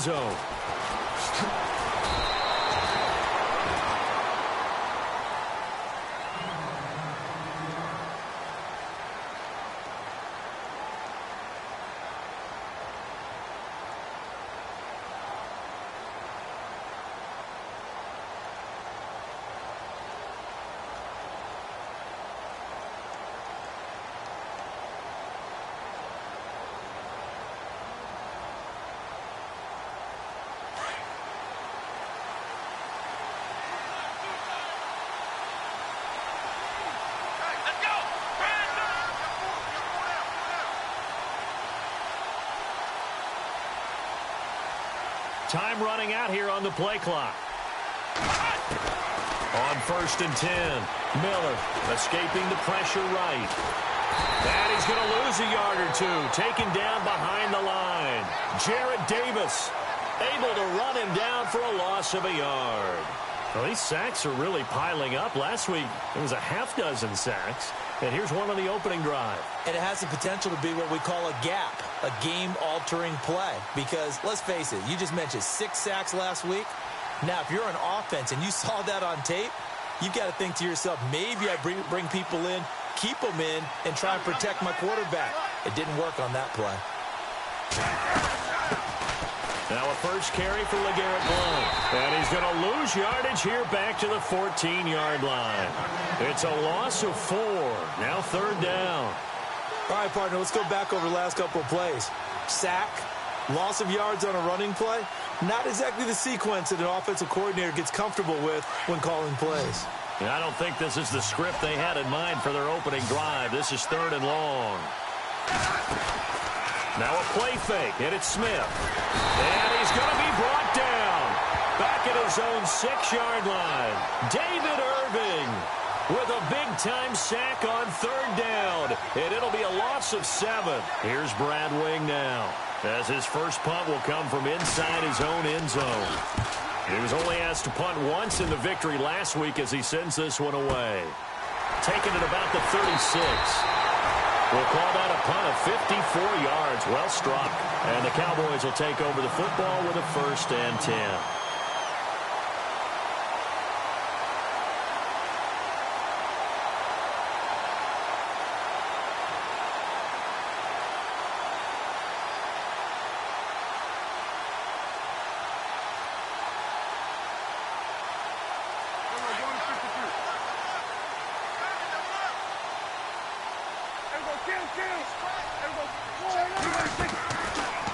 zone. Time running out here on the play clock. On 1st and 10, Miller escaping the pressure right. And he's going to lose a yard or two, taken down behind the line. Jarrett Davis able to run him down for a loss of a yard. Well, these sacks are really piling up. Last week, it was a half-dozen sacks. And here's one on the opening drive. And it has the potential to be what we call a gap, a game-altering play. Because, let's face it, you just mentioned 6 sacks last week. Now, if you're an offense and you saw that on tape, you've got to think to yourself, maybe I bring people in, keep them in, and try and protect my quarterback. It didn't work on that play. Now a first carry for LeGarrette Blount. And he's going to lose yardage here back to the 14-yard line. It's a loss of 4. Now 3rd down. All right, partner, let's go back over the last couple of plays. Sack, loss of yards on a running play. Not exactly the sequence that an offensive coordinator gets comfortable with when calling plays. And I don't think this is the script they had in mind for their opening drive. This is 3rd and long. Now a play fake, and it's Smith. And he's going to be brought down. Back at his own 6-yard line. David Irving with a big-time sack on 3rd down. And it'll be a loss of 7. Here's Brad Wing now, as his first punt will come from inside his own end zone. He was only asked to punt once in the victory last week as he sends this one away. Taking it about the 36. We'll call that a punt of 54 yards. Well struck. And the Cowboys will take over the football with a 1st and 10.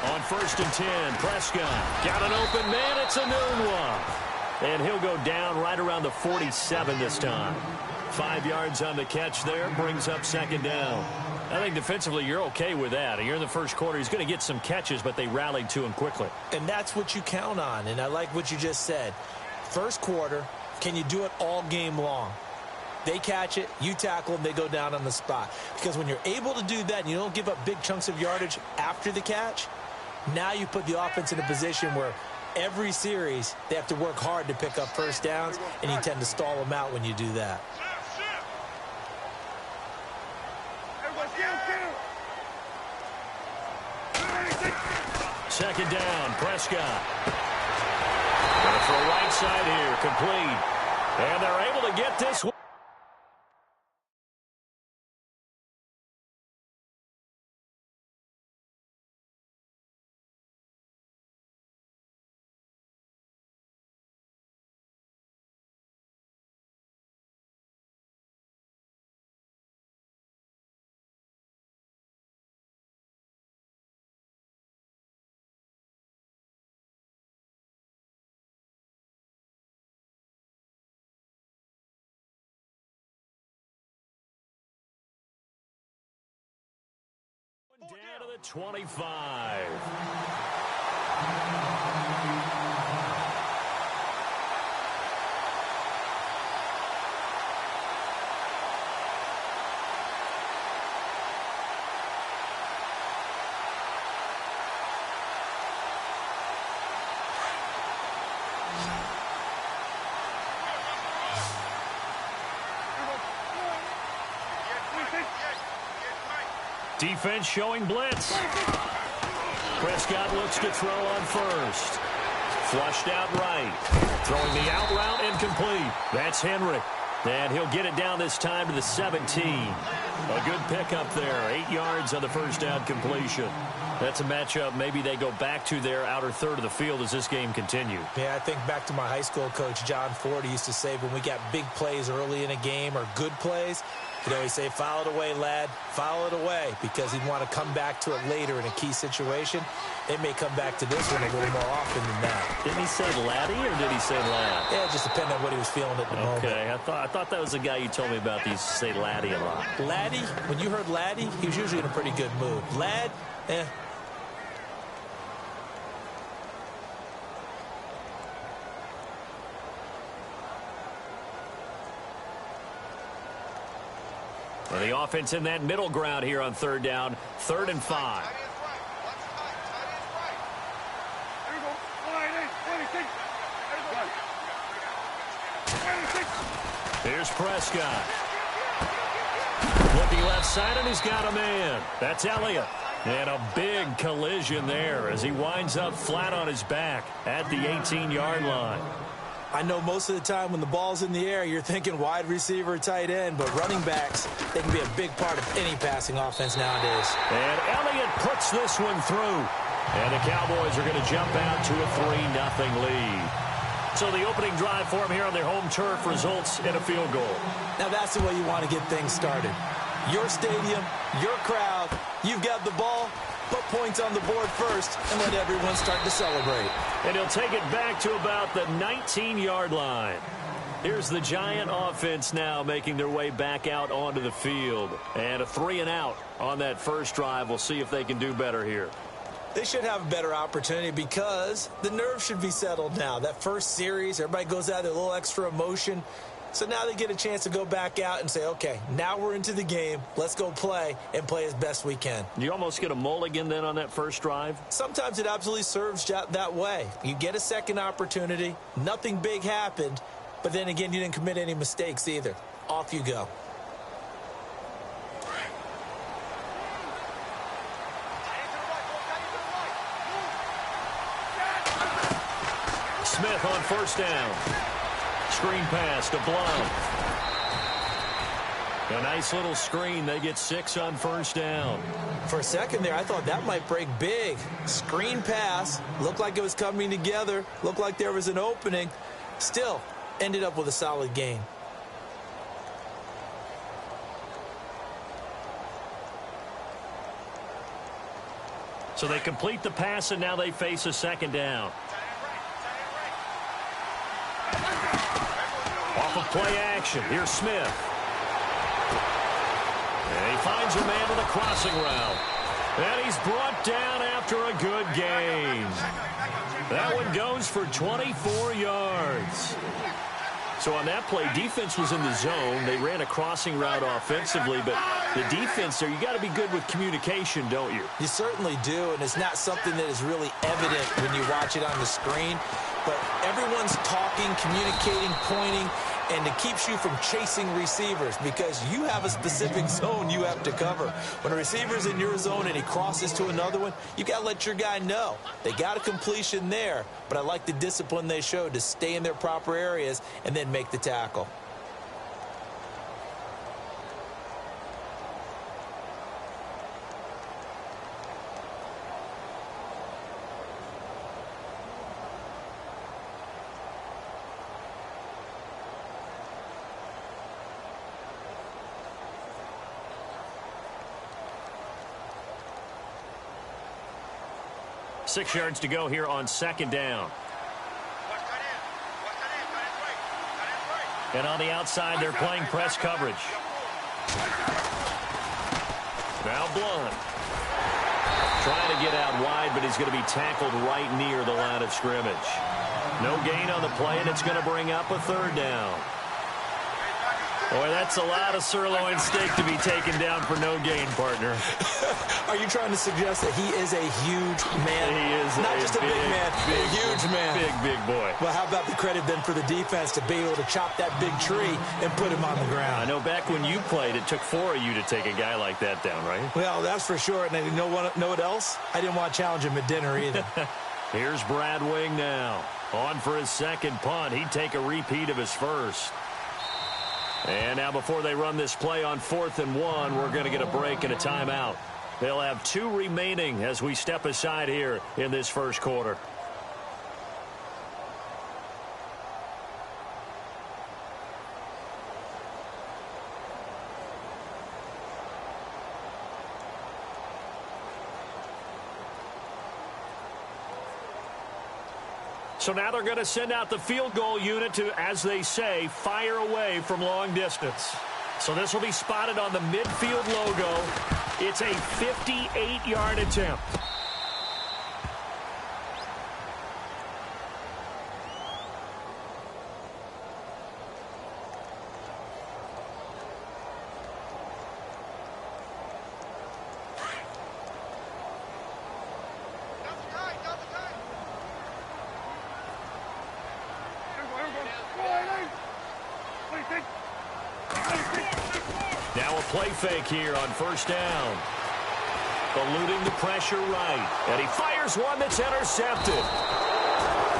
On 1st and 10, Prescott got an open man. It's a Nunwa. And he'll go down right around the 47 this time. 5 yards on the catch there, brings up 2nd down. I think defensively you're okay with that. You're in the first quarter. He's going to get some catches, but they rallied to him quickly. And that's what you count on, and I like what you just said. First quarter, can you do it all game long? They catch it, you tackle them, they go down on the spot. Because when you're able to do that and you don't give up big chunks of yardage after the catch, now you put the offense in a position where every series they have to work hard to pick up first downs, and you tend to stall them out when you do that. Second down, Prescott. Going for a right side here, complete. And they're able to get this one. Down to the 25. Defense showing blitz. Prescott looks to throw on first. Flushed out right. Throwing the out route incomplete. That's Henry. And he'll get it down this time to the 17. A good pickup there. 8 yards on the first down completion. That's a matchup maybe they go back to their outer third of the field as this game continues. Yeah, I think back to my high school coach, John Ford. He used to say when we got big plays early in a game or good plays, you know, he'd say, file it away, lad. File it away, because he'd want to come back to it later in a key situation. They may come back to this one a little more often than that. Didn't he say laddie or did he say lad? Yeah, it just depended on what he was feeling at the moment. Okay, I thought that was the guy you told me about. He used to say laddie a lot. Laddie, when you heard laddie, he was usually in a pretty good mood. Lad, eh. Well, the offense in that middle ground here on third down, 3rd and 5. Here's Prescott. Looking left side, and he's got a man. That's Elliott. And a big collision there as he winds up flat on his back at the 18-yard line. I know most of the time when the ball's in the air, you're thinking wide receiver, tight end, but running backs, they can be a big part of any passing offense nowadays. And Elliott puts this one through. And the Cowboys are going to jump out to a 3-0 lead. So the opening drive for them here on their home turf results in a field goal. Now that's the way you want to get things started. Your stadium, your crowd, you've got the ball, put points on the board first and let everyone start to celebrate. And he'll take it back to about the 19-yard line. Here's the Giant offense now making their way back out onto the field. And a 3-and-out on that first drive. We'll see if they can do better here. They should have a better opportunity because the nerves should be settled now. That first series, everybody goes out with a little extra emotion. So now they get a chance to go back out and say, okay, now we're into the game. Let's go play and play as best we can. You almost get a mulligan then on that first drive? Sometimes it absolutely serves that way. You get a second opportunity. Nothing big happened. But then again, you didn't commit any mistakes either. Off you go. Smith on first down. Screen pass to Blount. A nice little screen. They get 6 on first down. For a second there, I thought that might break big. Screen pass. Looked like it was coming together. Looked like there was an opening. Still, ended up with a solid gain. So they complete the pass, and now they face a second down. Off of play action. Here's Smith. And he finds a man with a crossing route. And he's brought down after a good gain. That one goes for 24 yards. So on that play, defense was in the zone. They ran a crossing route offensively, but the defense there, you got to be good with communication, don't you? You certainly do, and it's not something that is really evident when you watch it on the screen. But everyone's talking, communicating, pointing, and it keeps you from chasing receivers because you have a specific zone you have to cover. When a receiver's in your zone and he crosses to another one, you got to let your guy know. They got a completion there, but I like the discipline they showed to stay in their proper areas and then make the tackle. Six yards to go here on second down. And on the outside, they're playing press coverage. Now Blount. Trying to get out wide, but he's going to be tackled right near the line of scrimmage. No gain on the play, and it's going to bring up a third down. Boy, that's a lot of sirloin steak to be taken down for no gain, partner. Are you trying to suggest that he is a huge man? He is not just a big man, a huge man. Big big boy. Well, how about the credit then for the defense to be able to chop that big tree and put him on the ground? I know back when you played, it took 4 of you to take a guy like that down, right? Well, that's for sure. And you know what else? I didn't want to challenge him at dinner either. Here's Brad Wing now. On for his second punt. He'd take a repeat of his first. And now before they run this play on 4th and 1, we're going to get a break and a timeout. They'll have 2 remaining as we step aside here in this first quarter. So now they're going to send out the field goal unit to, as they say, fire away from long distance. So this will be spotted on the midfield logo. It's a 58-yard attempt. Now a play fake here on first down. Eluding the pressure right. And he fires one that's intercepted.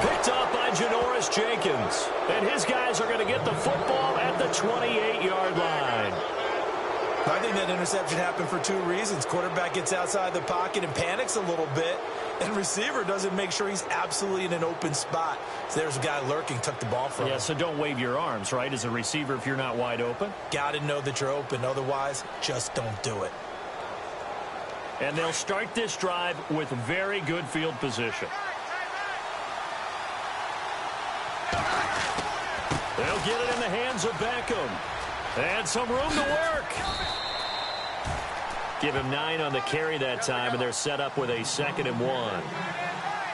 Picked up by Janoris Jenkins. And his guys are going to get the football at the 28-yard line. I think that interception happened for 2 reasons. Quarterback gets outside the pocket and panics a little bit. And receiver doesn't make sure he's absolutely in an open spot. So there's a guy lurking, took the ball from him. Yeah, so don't wave your arms, right, as a receiver if you're not wide open. Got to know that you're open. Otherwise, just don't do it. And they'll start this drive with very good field position. They'll get it in the hands of Beckham. And some room to work. Give him 9 on the carry that time, and they're set up with a 2nd and 1.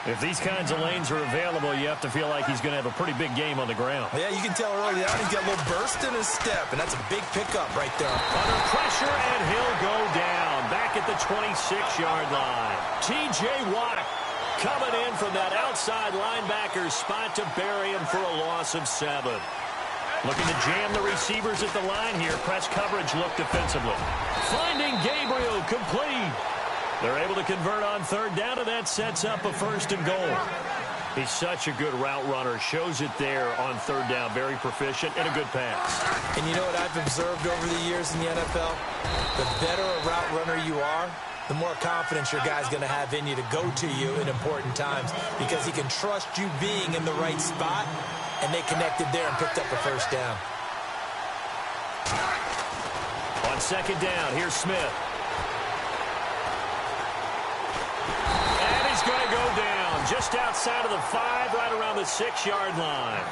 If these kinds of lanes are available, you have to feel like he's going to have a pretty big game on the ground. Yeah, you can tell early on he's got a little burst in his step, and that's a big pickup right there. Under pressure, and he'll go down back at the 26-yard line. T.J. Watt coming in from that outside linebacker spot to bury him for a loss of 7. Looking to jam the receivers at the line here. Press coverage look defensively. Finding Gabriel complete. They're able to convert on 3rd down, and that sets up a 1st and goal. He's such a good route runner. Shows it there on 3rd down. Very proficient and a good pass. And you know what I've observed over the years in the NFL? The better a route runner you are, the more confidence your guy's going to have in you to go to you in important times because he can trust you being in the right spot, and they connected there and picked up a 1st down. On 2nd down, here's Smith. And he's going to go down just outside of the 5, right around the 6-yard line.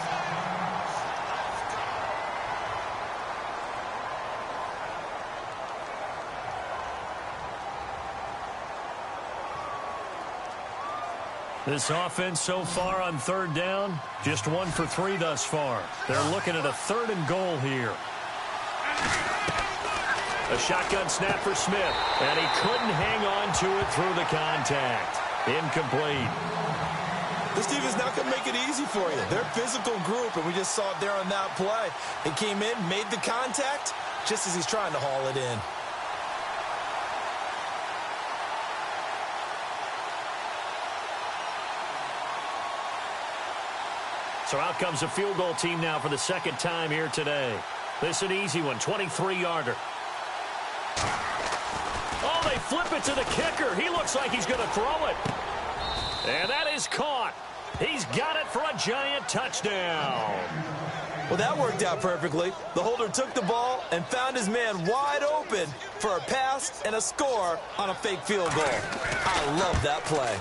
This offense so far on 3rd down, just 1 for 3 thus far. They're looking at a 3rd and goal here. A shotgun snap for Smith, and he couldn't hang on to it through the contact. Incomplete. This team is not going to make it easy for you. They're a physical group, and we just saw it there on that play. He came in, made the contact, just as he's trying to haul it in. So out comes a field goal team now for the 2nd time here today. This is an easy one, 23-yarder. Oh, they flip it to the kicker. He looks like he's going to throw it. And that is caught. He's got it for a giant touchdown. Well, that worked out perfectly. The holder took the ball and found his man wide open for a pass and a score on a fake field goal. I love that play.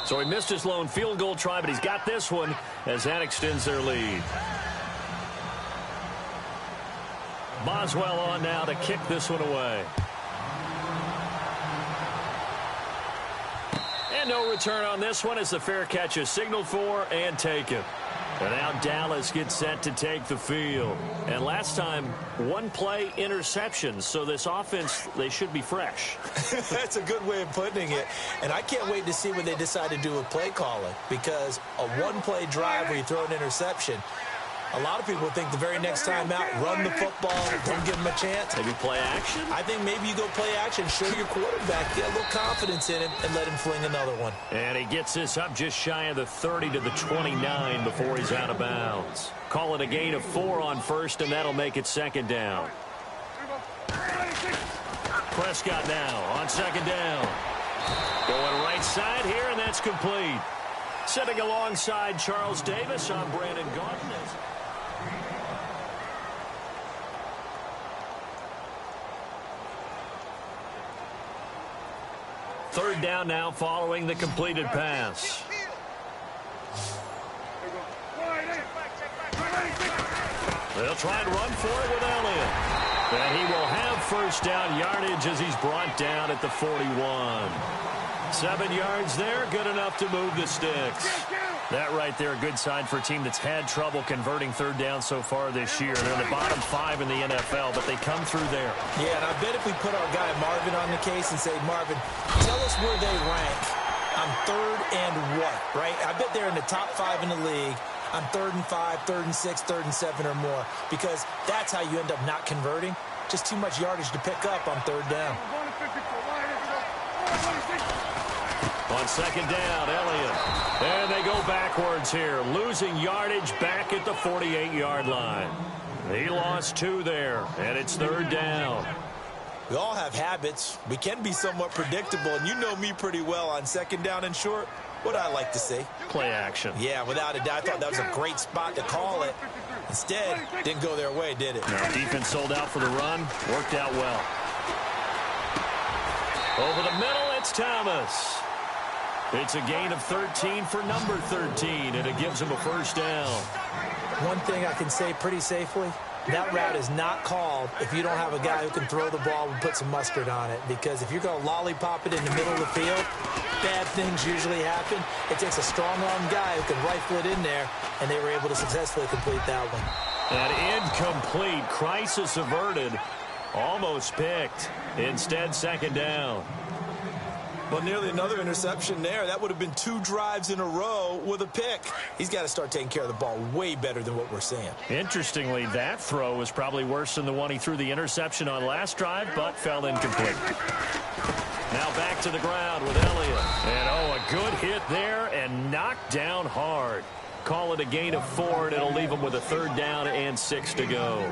So he missed his lone field goal try, but he's got this one as that extends their lead. Boswell on now to kick this one away. And no return on this one as the fair catch is signaled for and taken. And now Dallas gets set to take the field. And last time, one play interception. So this offense, they should be fresh. That's a good way of putting it. And I can't wait to see what they decide to do with play calling. Because a one-play drive where you throw an interception, a lot of people think the very next time out, run the football, don't give him a chance. Maybe play action? I think maybe you go play action, show your quarterback, get a little confidence in him, and let him fling another one. And he gets this up just shy of the 30 to the 29 before he's out of bounds. Call it a gain of 4 on first, and that'll make it second down. Prescott now on second down. Going right side here, and that's complete. Sitting alongside Charles Davis, I'm Brandon Gaudin. Third down now following the completed pass. They'll try and run for it with Elliott. And he will have first down yardage as he's brought down at the 41. 7 yards there, good enough to move the sticks. That right there, a good sign for a team that's had trouble converting third down so far this year. They're in the bottom 5 in the NFL, but they come through there. Yeah, and I bet if we put our guy Marvin on the case and say, Marvin, tell us where they rank on third and what, right? I bet they're in the top 5 in the league on 3rd and 5, 3rd and 6, 3rd and 7 or more, because that's how you end up not converting. Just too much yardage to pick up on third down. On second down, Elliott. And they go backwards here, losing yardage back at the 48-yard line. He lost 2 there, and it's third down. We all have habits. We can be somewhat predictable, and you know me pretty well on second down and short. What I like to see. Play action. Yeah, without a doubt. I thought that was a great spot to call it. Instead, didn't go their way, did it? No, defense sold out for the run. Worked out well. Over the middle, it's Thomas. It's a gain of 13 for number 13, and it gives him a first down. One thing I can say pretty safely, that route is not called if you don't have a guy who can throw the ball and put some mustard on it. Because if you're going to lollipop it in the middle of the field, bad things usually happen. It takes a strong-arm guy who can rifle it in there, and they were able to successfully complete that one. And incomplete. Crisis averted. Almost picked. Instead, second down. Well, nearly another interception there. That would have been 2 drives in a row with a pick. He's got to start taking care of the ball way better than what we're seeing. Interestingly, that throw was probably worse than the one he threw the interception on last drive, but fell incomplete. Now back to the ground with Elliott. And, a good hit there and knocked down hard. Call it a gain of 4, and it'll leave him with a third down and 6 to go.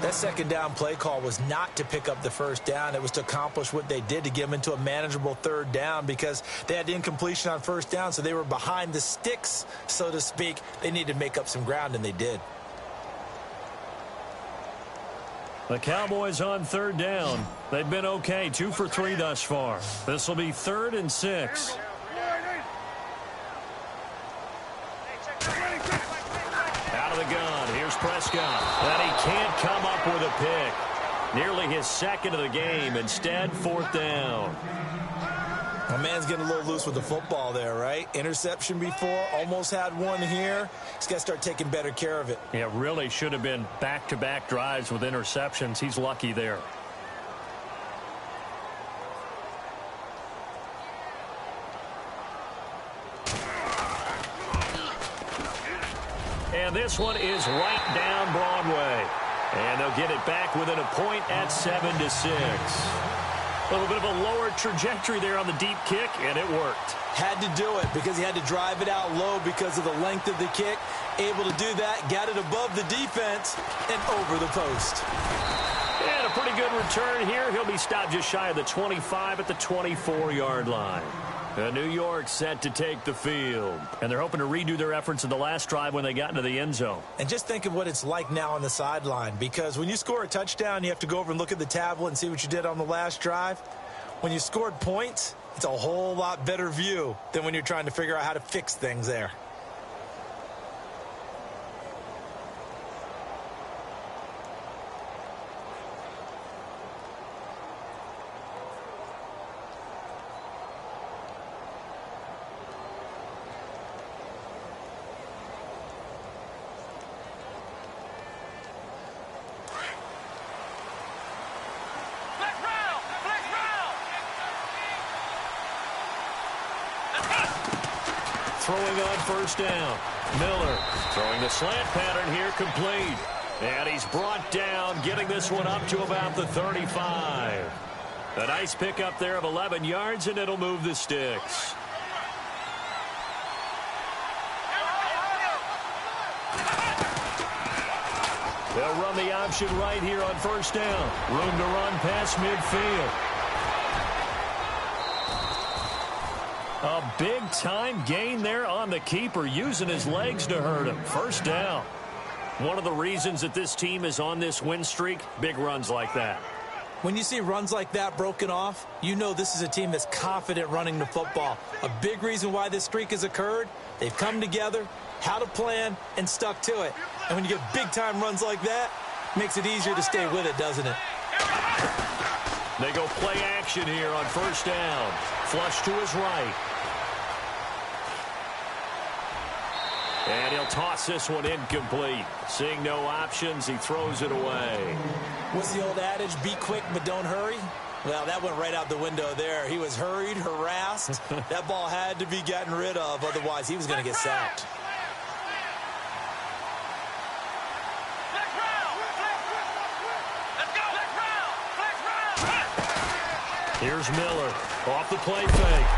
That second down play call was not to pick up the first down. It was to accomplish what they did, to get them into a manageable third down, because they had the incompletion on first down, so they were behind the sticks, so to speak. They needed to make up some ground, and they did. The Cowboys on third down. They've been okay, 2 for 3 thus far. This will be 3rd and 6. Out of the gun, here's Prescott. And he can't come up with a pick. Nearly his second of the game. Instead, 4th down. My man's getting a little loose with the football there, right? Interception before, almost had one here. He's got to start taking better care of it. Yeah, really should have been back-to-back drives with interceptions. He's lucky there. And this one is right down Broadway. And they'll get it back within a point at 7-6. A little bit of a lower trajectory there on the deep kick, and it worked. Had to do it because he had to drive it out low because of the length of the kick. Able to do that, got it above the defense, and over the post. And a pretty good return here. He'll be stopped just shy of the 25 at the 24-yard line. New York set to take the field. And they're hoping to redo their efforts in the last drive when they got into the end zone. And just think of what it's like now on the sideline. Because when you score a touchdown, you have to go over and look at the tablet and see what you did on the last drive. When you scored points, it's a whole lot better view than when you're trying to figure out how to fix things there. throwing on first down. Miller throwing the slant pattern here, complete. And he's brought down, getting this one up to about the 35. A nice pickup there of 11 yards, and it'll move the sticks. They'll run the option right here on first down. Room to run past midfield. A big-time gain there on the keeper, using his legs to hurt him. First down. One of the reasons that this team is on this win streak, big runs like that. When you see runs like that broken off, you know this is a team that's confident running the football. A big reason why this streak has occurred, they've come together, had a plan, and stuck to it. And when you get big-time runs like that, it makes it easier to stay with it, doesn't it? They go play action here on first down. Flush to his right. And he'll toss this one incomplete. Seeing no options, he throws it away. What's the old adage, be quick but don't hurry? Well, that went right out the window there. He was hurried, harassed. That ball had to be gotten rid of, otherwise he was going to get sacked. Here's Miller off the play fake.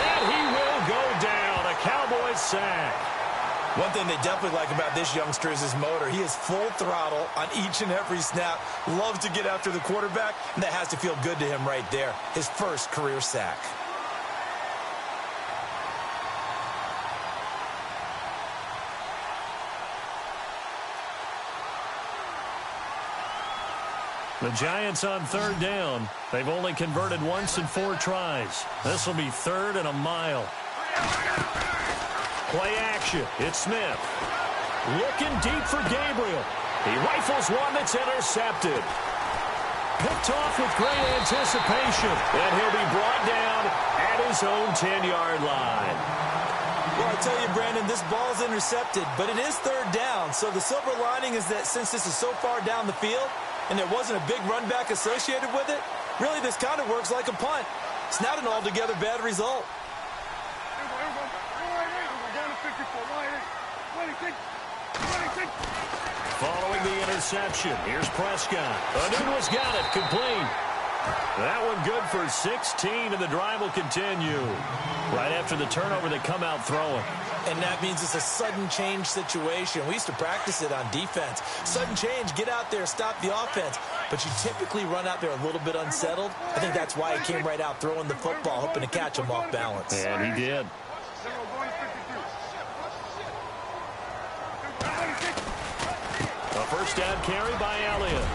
And he will go down. A Cowboys sack. One thing they definitely like about this youngster is his motor. He is full throttle on each and every snap. Loves to get after the quarterback, and that has to feel good to him right there. His first career sack. The Giants on third down. They've only converted once in 4 tries. This will be 3rd and a mile. Play action. It's Smith. Looking deep for Gabriel. He rifles one that's intercepted. Picked off with great anticipation. And he'll be brought down at his own 10-yard line. Well, I tell you, Brandon, this ball's intercepted, but it is 3rd down. So the silver lining is that since this is so far down the field and there wasn't a big run back associated with it, really this kind of works like a punt. It's not an altogether bad result. Following the interception, here's Prescott. Anuno's got it, complete. That one good for 16, and the drive will continue. Right after the turnover, they come out throwing. And that means it's a sudden change situation. We used to practice it on defense. Sudden change, get out there, stop the offense. But you typically run out there a little bit unsettled. I think that's why he came right out throwing the football, hoping to catch him off balance. And he did. A first down carry by Elliott.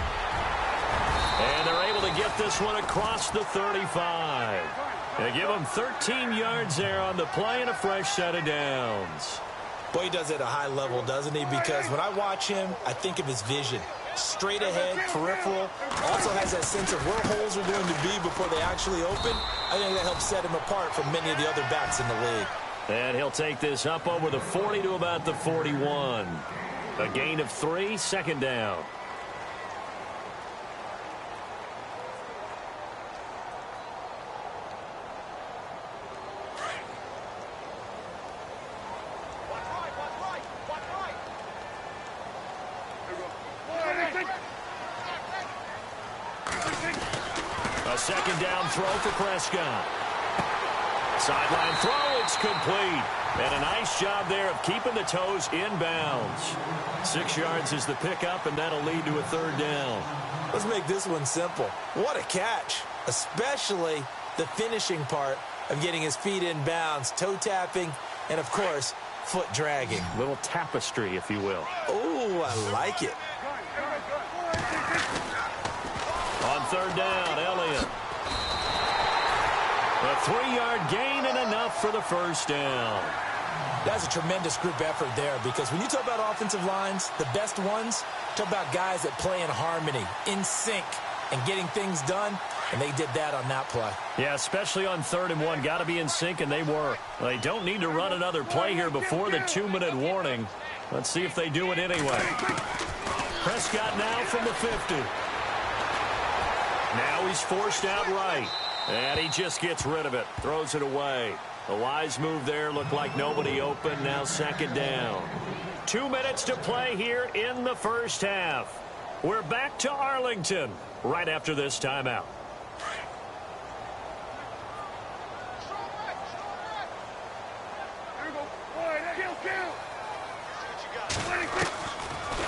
And they're able to get this one across the 35. They give him 13 yards there on the play and a fresh set of downs. Boy, he does it at a high level, doesn't he? Because when I watch him, I think of his vision. Straight ahead, peripheral. Also has that sense of where holes are going to be before they actually open. I think that helps set him apart from many of the other backs in the league. And he'll take this up over the 40 to about the 41. A gain of 3, 2nd down. A 2nd down throw for Prescott. Sideline throw, it's complete. And a nice job there of keeping the toes inbounds. 6 yards is the pickup, and that'll lead to a 3rd down. Let's make this one simple. What a catch, especially the finishing part of getting his feet in bounds, toe tapping, and, of course, foot dragging. Little tapestry, if you will. Oh, I like it. On 3rd down, Elliott. A 3-yard gain and enough for the first down. That's a tremendous group effort there, because when you talk about offensive lines, the best ones, talk about guys that play in harmony, in sync, and getting things done, and they did that on that play. Yeah, especially on 3rd and 1. Got to be in sync, and they were. They don't need to run another play here before the 2-minute warning. Let's see if they do it anyway. Prescott now from the 50. Now he's forced out right. And he just gets rid of it. Throws it away. A wise move there. Looked like nobody open. Now second down. 2 minutes to play here in the first half. We're back to Arlington right after this timeout.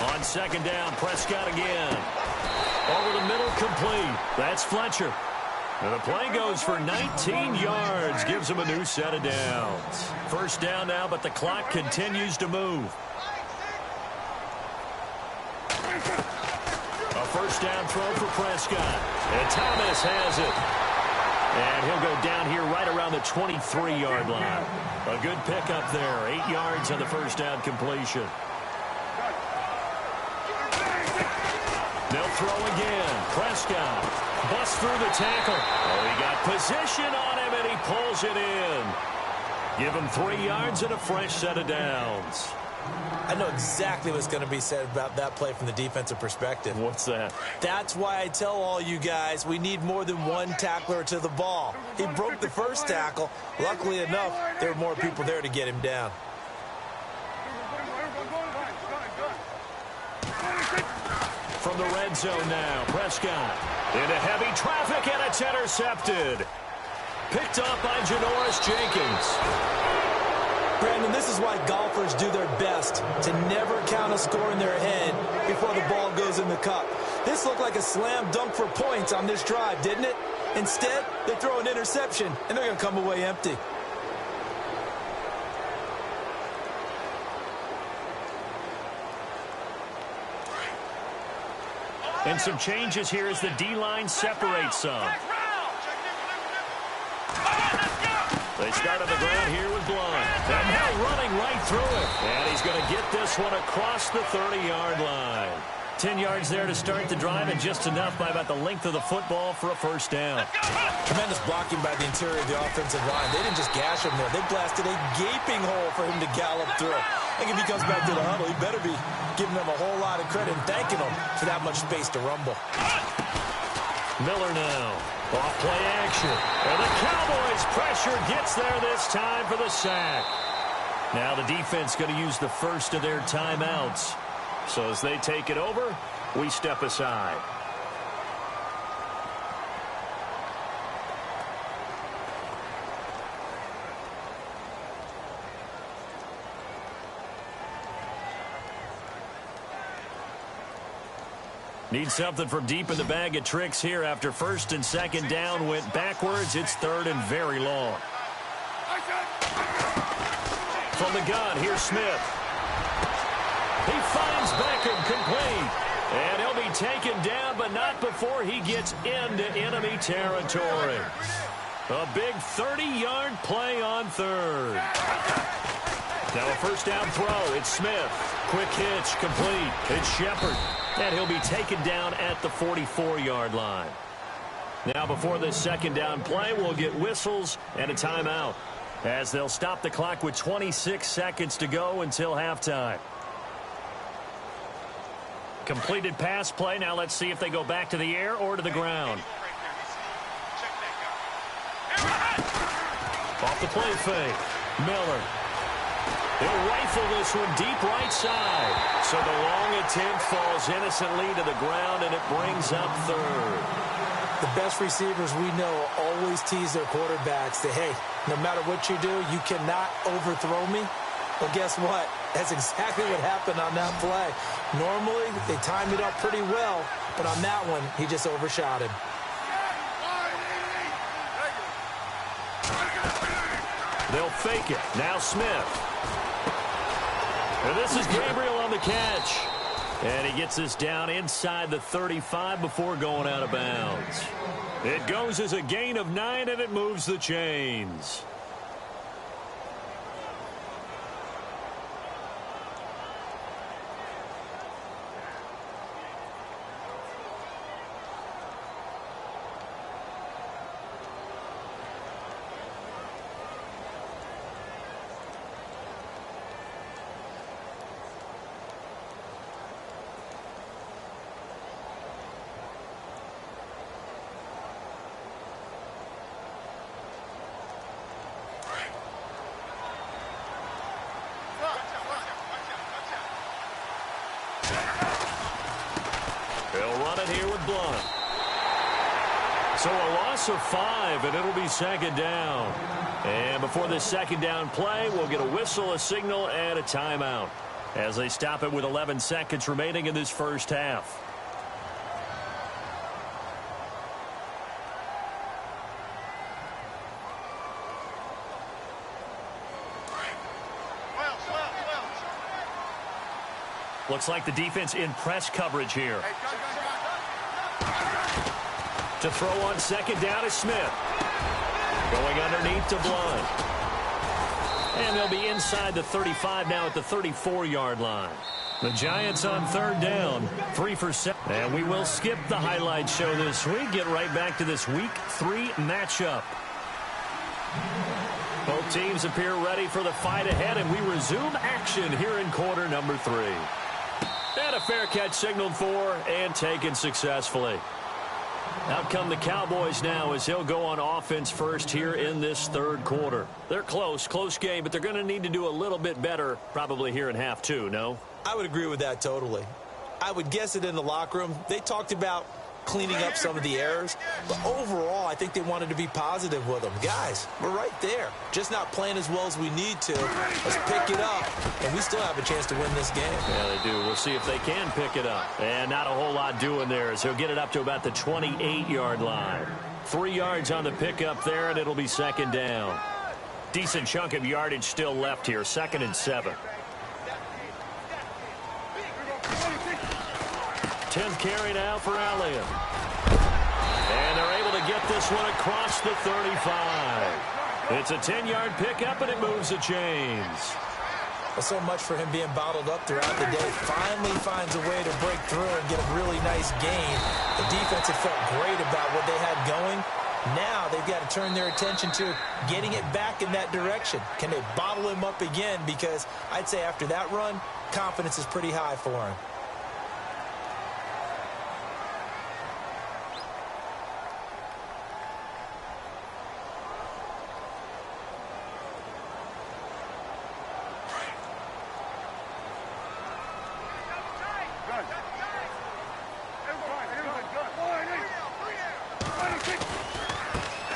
On second down, Prescott again. Over the middle, complete. That's Fletcher. And the play goes for 19 yards. Gives him a new set of downs. First down now, but the clock continues to move. A first down throw for Prescott. And Thomas has it. And he'll go down here right around the 23-yard line. A good pickup there. 8 yards on the first down completion. They'll throw again. Prescott busts through the tackle. Oh, he got position on him, and he pulls it in. Give him 3 yards and a fresh set of downs. I know exactly what's going to be said about that play from the defensive perspective. What's that? That's why I tell all you guys we need more than one tackler to the ball. He broke the first tackle. Luckily enough, there were more people there to get him down. From the red zone now, Prescott into heavy traffic, and it's intercepted. Picked up by Janoris Jenkins. Brandon, this is why golfers do their best to never count a score in their head before the ball goes in the cup. This looked like a slam dunk for points on this drive, didn't it? Instead, they throw an interception, and they're going to come away empty. And some changes here as the D-line separates some. They start on the ground here with Blunt. And now running right through it. And he's going to get this one across the 30-yard line. 10 yards there to start the drive, and just enough by about the length of the football for a first down. Tremendous blocking by the interior of the offensive line. They didn't just gash him there. They blasted a gaping hole for him to gallop through. I think if he comes back to the huddle, he better be giving them a whole lot of credit and thanking them for that much space to rumble. Miller now. Off play action. And the Cowboys pressure gets there this time for the sack. Now the defense going to use the first of their timeouts. So as they take it over, we step aside. Need something from deep in the bag of tricks here after first and second down went backwards. It's third and very long. From the gun, here's Smith. He finds Beckham complete. And he'll be taken down, but not before he gets into enemy territory. A big 30-yard play on third. Now a first down throw. It's Smith. Quick hitch, complete. It's Shepard. And he'll be taken down at the 44-yard line. Now before this second down play, we'll get whistles and a timeout, as they'll stop the clock with 26 seconds to go until halftime. Completed pass play. Now let's see if they go back to the air or to the ground. Off the play fake. Miller. He'll rifle this one deep right side. So the long attempt falls innocently to the ground, and it brings up third. The best receivers we know always tease their quarterbacks that, hey, no matter what you do, you cannot overthrow me. Well, guess what? That's exactly what happened on that play. Normally, they timed it up pretty well, but on that one, he just overshot him. They'll fake it. Now Smith. And this is Gabriel on the catch. And he gets this down inside the 35 before going out of bounds. It goes as a gain of 9, and it moves the chains. They'll run it here with Blunt. So a loss of 5, and it'll be second down. And before this second down play, we'll get a whistle, a signal, and a timeout as they stop it with 11 seconds remaining in this first half. Looks like the defense in press coverage here. To throw on second down is Smith. Going underneath to Blunt. And they'll be inside the 35 now at the 34-yard line. The Giants on third down, 3 for 7. And we will skip the highlight show this week. Get right back to this Week 3 matchup. Both teams appear ready for the fight ahead, and we resume action here in quarter number 3. And a fair catch signaled for and taken successfully. Out come the Cowboys now as he'll go on offense first here in this third quarter. They're close game, but they're going to need to do a little bit better probably here in half 2, no? I would agree with that totally. I would guess it in the locker room. They talked about cleaning up some of the errors, but overall, I think they wanted to be positive with them. Guys, we're right there. Just not playing as well as we need to. Let's pick it up, and we still have a chance to win this game. Yeah, they do. We'll see if they can pick it up. And not a whole lot doing there, so he'll get it up to about the 28-yard line. 3 yards on the pickup there, and it'll be second down. Decent chunk of yardage still left here, 2nd and 7. 10th carry now for Elliott. And they're able to get this one across the 35. It's a 10-yard pickup, and it moves the chains. Well, so much for him being bottled up throughout the day. Finally finds a way to break through and get a really nice gain. The defense had felt great about what they had going. Now they've got to turn their attention to getting it back in that direction. Can they bottle him up again? Because I'd say after that run, confidence is pretty high for him.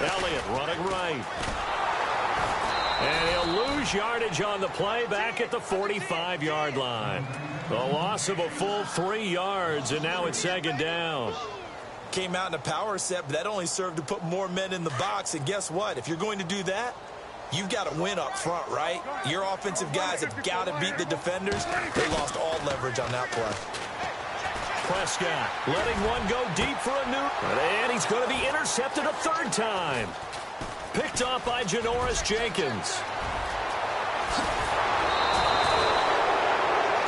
Elliott running right. And he'll lose yardage on the play back at the 45-yard line. A loss of a full 3 yards, and now it's second down. Came out in a power set, but that only served to put more men in the box. And guess what? If you're going to do that, you've got to win up front, right? Your offensive guys have got to beat the defenders. They lost all leverage on that play. Prescott letting one go deep for a new. And he's going to be intercepted a 3rd time. Picked off by Janoris Jenkins.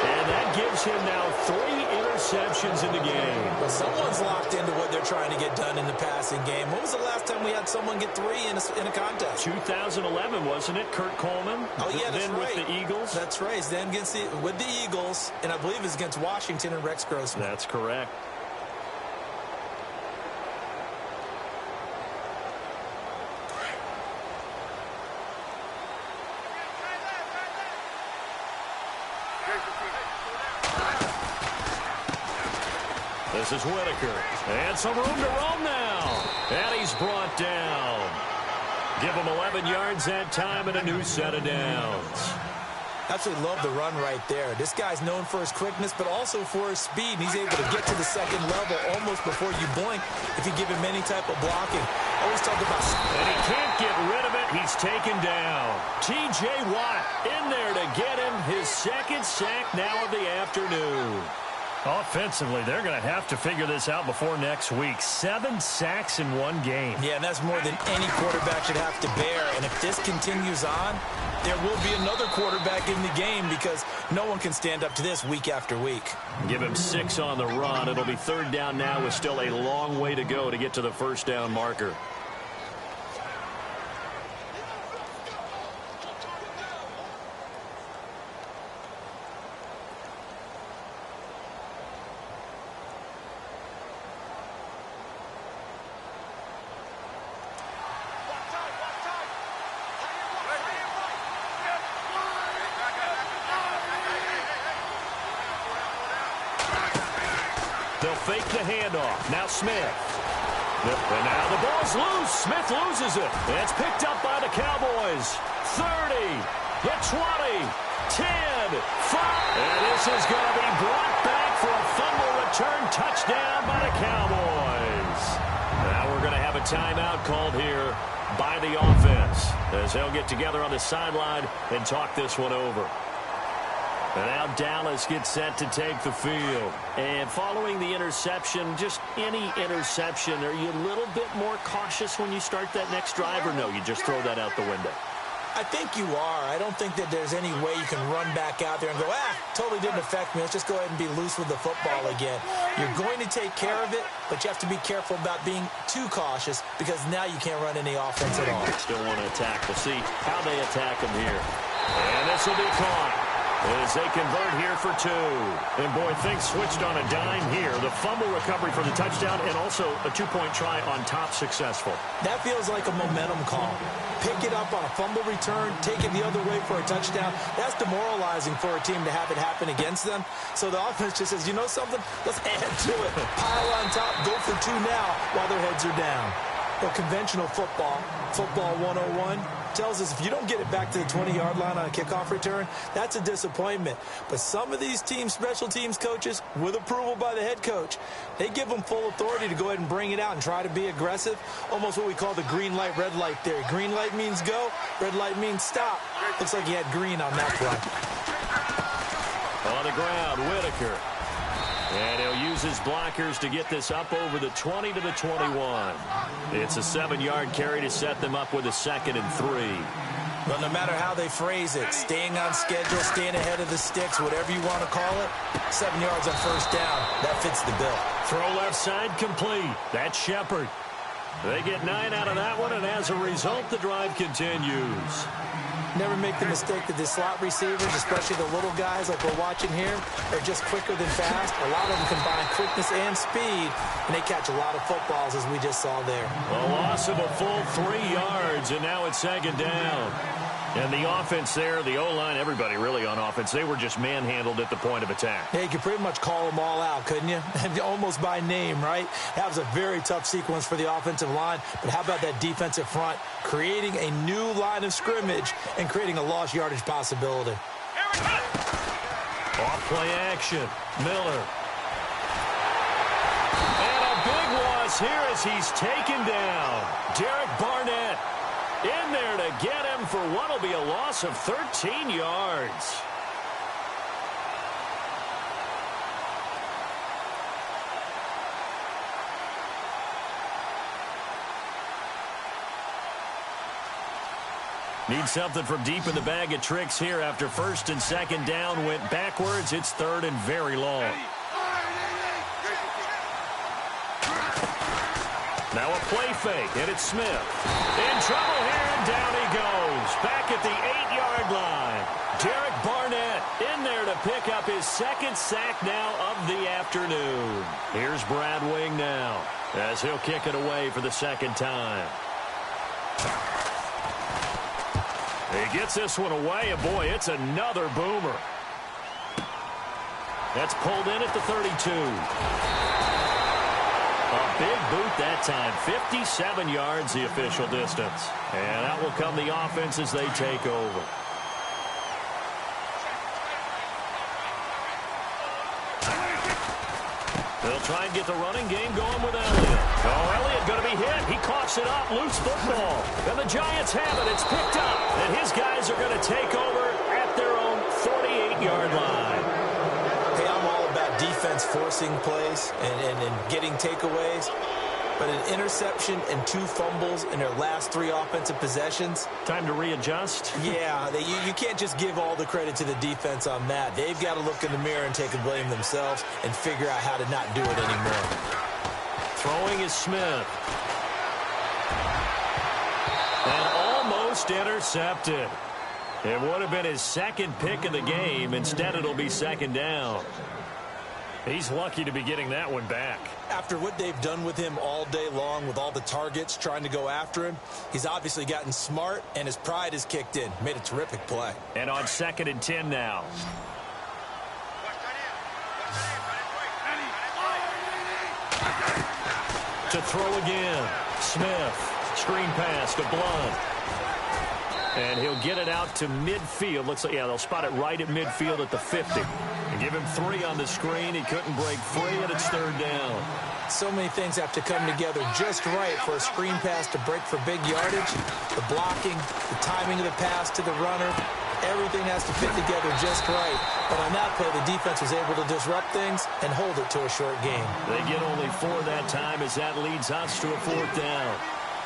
And that gives him now 3 interceptions in the game. Well, someone's locked into what they're trying to get done in the passing game. When was the last time we had someone get 3 in a contest? 2011, wasn't it? Kurt Coleman. Oh, yeah, that's then right. With the Eagles. That's right. Then with the Eagles, and I believe it's against Washington and Rex Grossman. That's correct. This is Whitaker. And some room to roam now. And he's brought down. Give him 11 yards that time and a new set of downs. Absolutely love the run right there. This guy's known for his quickness, but also for his speed. He's able to get to the second level almost before you blink if you give him any type of blocking. Always talk about... And he can't get rid of it. He's taken down. T.J. Watt in there to get him his 2nd sack now of the afternoon. Offensively, they're going to have to figure this out before next week. 7 sacks in 1 game. Yeah, and that's more than any quarterback should have to bear. And if this continues on, there will be another quarterback in the game because no one can stand up to this week after week. Give him 6 on the run. It'll be 3rd down now with still a long way to go to get to the 1st down marker. They'll fake the handoff. Now Smith. And now the ball's loose. Smith loses it. It's picked up by the Cowboys. 30, the 20, 10, 5. And this is going to be brought back for a fumble return touchdown by the Cowboys. Now we're going to have a timeout called here by the offense as they'll get together on the sideline and talk this one over. And now Dallas gets set to take the field. And following the interception, just any interception, are you a little bit more cautious when you start that next drive, or no, you just throw that out the window? I think you are. I don't think that there's any way you can run back out there and go, totally didn't affect me. Let's just go ahead and be loose with the football again. You're going to take care of it, but you have to be careful about being too cautious because now you can't run any offense at all. Still want to attack. We'll see how they attack him here. And this will be caught as they convert here for 2. And, boy, things switched on a dime here. The fumble recovery for the touchdown and also a 2-point try on top successful. That feels like a momentum call. Pick it up on a fumble return, take it the other way for a touchdown. That's demoralizing for a team to have it happen against them. So the offense just says, you know something? Let's add to it. Pile on top, go for 2 now while their heads are down. But conventional football 101, tells us if you don't get it back to the 20-yard line on a kickoff return, that's a disappointment. But some of these teams, special teams coaches, with approval by the head coach, they give them full authority to go ahead and bring it out and try to be aggressive. Almost what we call the green light, red light theory. Green light means go, red light means stop. Looks like he had green on that play. On the ground, Whitaker. And he'll use his blockers to get this up over the 20 to the 21. It's a 7-yard carry to set them up with a 2nd and 3. But no matter how they phrase it, staying on schedule, staying ahead of the sticks, whatever you want to call it, 7 yards on first down, that fits the bill. Throw left side complete. That's Shepard. They get 9 out of that one, and as a result, the drive continues. Never make the mistake that the slot receivers, especially the little guys like we're watching here, are just quicker than fast. A lot of them combine quickness and speed, and they catch a lot of footballs, as we just saw there. A loss of a full 3 yards, and now it's 2nd down. And the offense there, the O-line, everybody really on offense, they were just manhandled at the point of attack. Yeah, you could pretty much call them all out, couldn't you? Almost by name, right? That was a very tough sequence for the offensive line. But how about that defensive front creating a new line of scrimmage and creating a lost yardage possibility? Off play action. Miller. And a big loss here as he's taken down. Derek Barnett in there to get him for what will be a loss of 13 yards. Need something from deep in the bag of tricks here after 1st and 2nd down went backwards. It's 3rd and very long. Now a play fake, and it's Smith. In trouble here, and down he goes. Back at the 8-yard line. Derek Barnett in there to pick up his 2nd sack now of the afternoon. Here's Brad Wing now as he'll kick it away for the 2nd time. He gets this one away, and boy, it's another boomer. That's pulled in at the 32. A big boot that time. 57 yards the official distance. And that will come the offense as they take over. They'll try and get the running game going with Elliott. Oh, Elliott going to be hit. He coughs it up. Loose football. And the Giants have it. It's picked up. And his guys are going to take over at their own 48-yard line. Hey, I'm all about defense forcing plays and getting takeaways. But an interception and 2 fumbles in their last 3 offensive possessions. Time to readjust? Yeah, you can't just give all the credit to the defense on that. They've got to look in the mirror and take the blame themselves and figure out how to not do it anymore. Throwing is Smith. And almost intercepted. It would have been his 2nd pick of the game. Instead, it'll be 2nd down. He's lucky to be getting that one back. After what they've done with him all day long with all the targets trying to go after him, he's obviously gotten smart, and his pride has kicked in. Made a terrific play. And on 2nd and 10 now. To throw again. Smith. Screen pass to Blunt. And he'll get it out to midfield. Looks like, yeah, they'll spot it right at midfield at the 50. And give him 3 on the screen. He couldn't break free, and it's 3rd down. So many things have to come together just right for a screen pass to break for big yardage. The blocking, the timing of the pass to the runner, everything has to fit together just right. But on that play, the defense was able to disrupt things and hold it to a short game. They get only 4 that time as that leads us to a 4th down.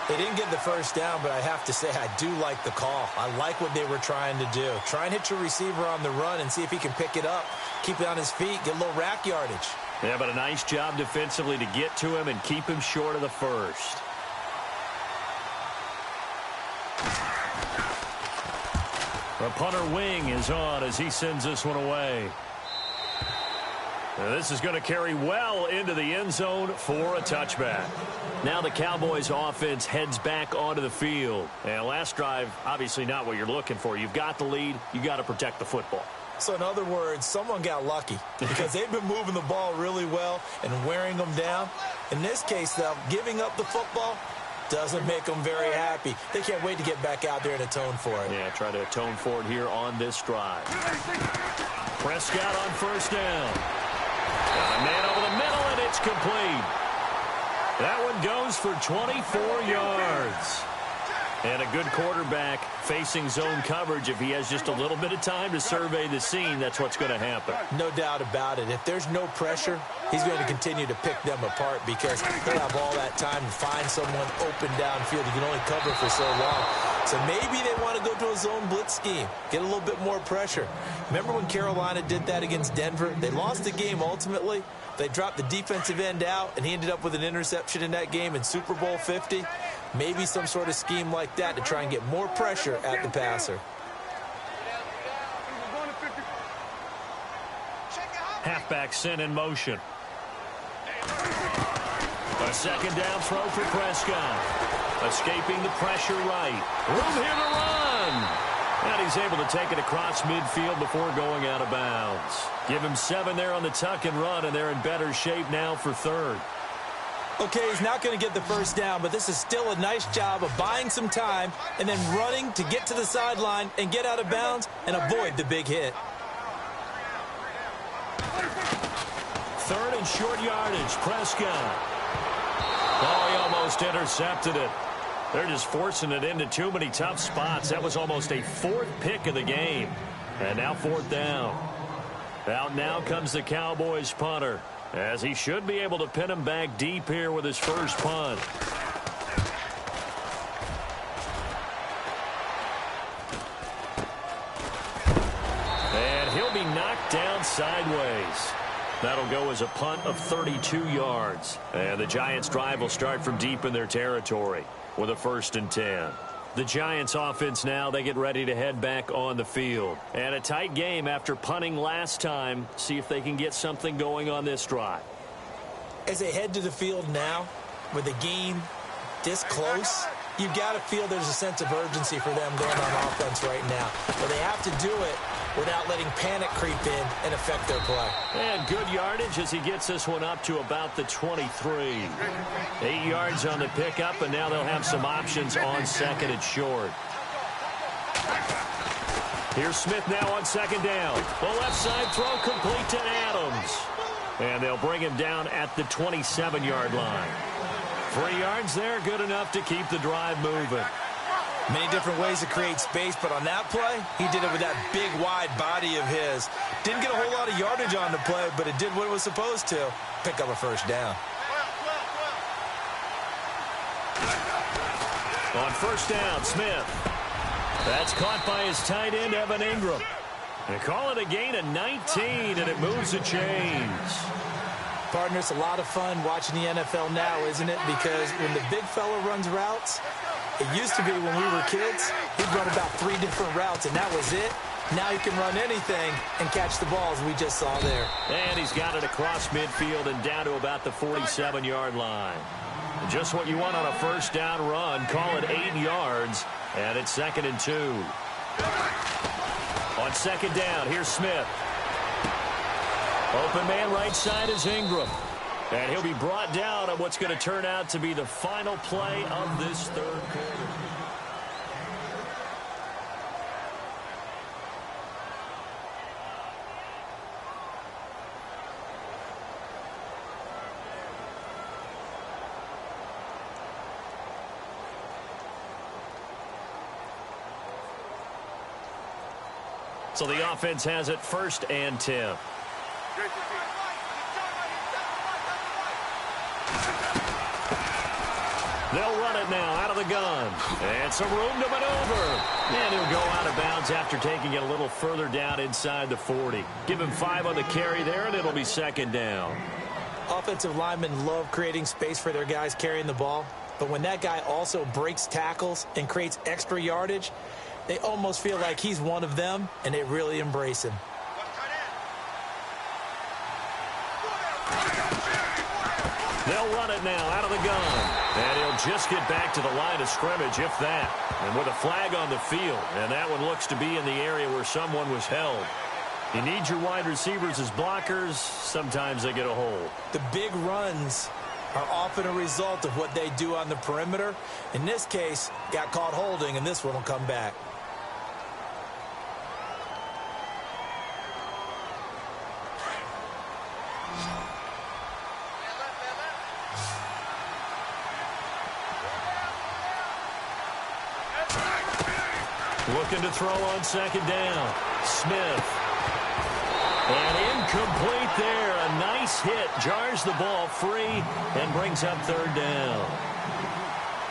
They didn't get the first down, but I have to say I do like the call. I like what they were trying to do. Try and hit your receiver on the run and see if he can pick it up, keep it on his feet, get a little rack yardage. Yeah, but a nice job defensively to get to him and keep him short of the first. The punter wing is on as he sends this one away. Now this is going to carry well into the end zone for a touchback. Now the Cowboys offense heads back onto the field. And last drive, obviously not what you're looking for. You've got the lead. You got to protect the football. So in other words, someone got lucky because they've been moving the ball really well and wearing them down. In this case, though, giving up the football doesn't make them very happy. They can't wait to get back out there and atone for it. Yeah, try to atone for it here on this drive. Prescott on 1st down. Got a man over the middle, and it's complete. That one goes for 24 yards. And a good quarterback facing zone coverage. If he has just a little bit of time to survey the scene, that's what's going to happen. No doubt about it. If there's no pressure, he's going to continue to pick them apart because he'll have all that time to find someone open downfield. He can only cover for so long. So maybe they want to go to a zone blitz scheme, get a little bit more pressure. Remember when Carolina did that against Denver? They lost the game ultimately. They dropped the defensive end out, and he ended up with an interception in that game in Super Bowl 50. Maybe some sort of scheme like that to try and get more pressure at the passer. Halfback sent in motion. A 2nd down throw for Prescott. Escaping the pressure right. Room here to run. And he's able to take it across midfield before going out of bounds. Give him 7 there on the tuck and run, and they're in better shape now for 3rd. Okay, he's not going to get the first down, but this is still a nice job of buying some time and then running to get to the sideline and get out of bounds and avoid the big hit. 3rd and short yardage, Prescott. Oh, he almost intercepted it. They're just forcing it into too many tough spots. That was almost a 4th pick of the game. And now 4th down. Out now comes the Cowboys punter, as he should be able to pin him back deep here with his first punt. And he'll be knocked down sideways. That'll go as a punt of 32 yards. And the Giants' drive will start from deep in their territory with a 1st and 10. The Giants offense now, they get ready to head back on the field. And a tight game after punting last time. See if they can get something going on this drive. As they head to the field now, with the game this close, you've got to feel there's a sense of urgency for them going on offense right now. But they have to do it without letting panic creep in and affect their play. And good yardage as he gets this one up to about the 23. 8 yards on the pickup, and now they'll have some options on 2nd and short. Here's Smith now on 2nd down. The left side throw complete to Adams. And they'll bring him down at the 27-yard line. 3 yards there, good enough to keep the drive moving. Many different ways to create space, but on that play, he did it with that big, wide body of his. Didn't get a whole lot of yardage on the play, but it did what it was supposed to. Pick up a 1st down. On 1st down, Smith. That's caught by his tight end, Evan Ingram. And call it a gain of 19, and it moves the chains. Partner, it's a lot of fun watching the NFL now, isn't it? Because when the big fella runs routes, it used to be when we were kids, he'd run about 3 different routes, and that was it. Now he can run anything and catch the ball, as we just saw there. And he's got it across midfield and down to about the 47-yard line. Just what you want on a 1st down run. Call it 8 yards, and it's 2nd and 2. On 2nd down, here's Smith. Open man right side is Ingram. And he'll be brought down on what's going to turn out to be the final play of this third quarter. So the offense has it 1st and 10. They'll run it now out of the gun. And some room to maneuver. And he'll go out of bounds after taking it a little further down inside the 40. Give him 5 on the carry there, and it'll be 2nd down. Offensive linemen love creating space for their guys carrying the ball. But when that guy also breaks tackles and creates extra yardage, they almost feel like he's one of them, and they really embrace him. They'll run it now out of the gun. And he'll just get back to the line of scrimmage, if that. And with a flag on the field. And that one looks to be in the area where someone was held. You need your wide receivers as blockers. Sometimes they get a hold. The big runs are often a result of what they do on the perimeter. In this case, got caught holding, and this one will come back. Looking to throw on 2nd down. Smith. And incomplete there. A nice hit. Jars the ball free and brings up 3rd down.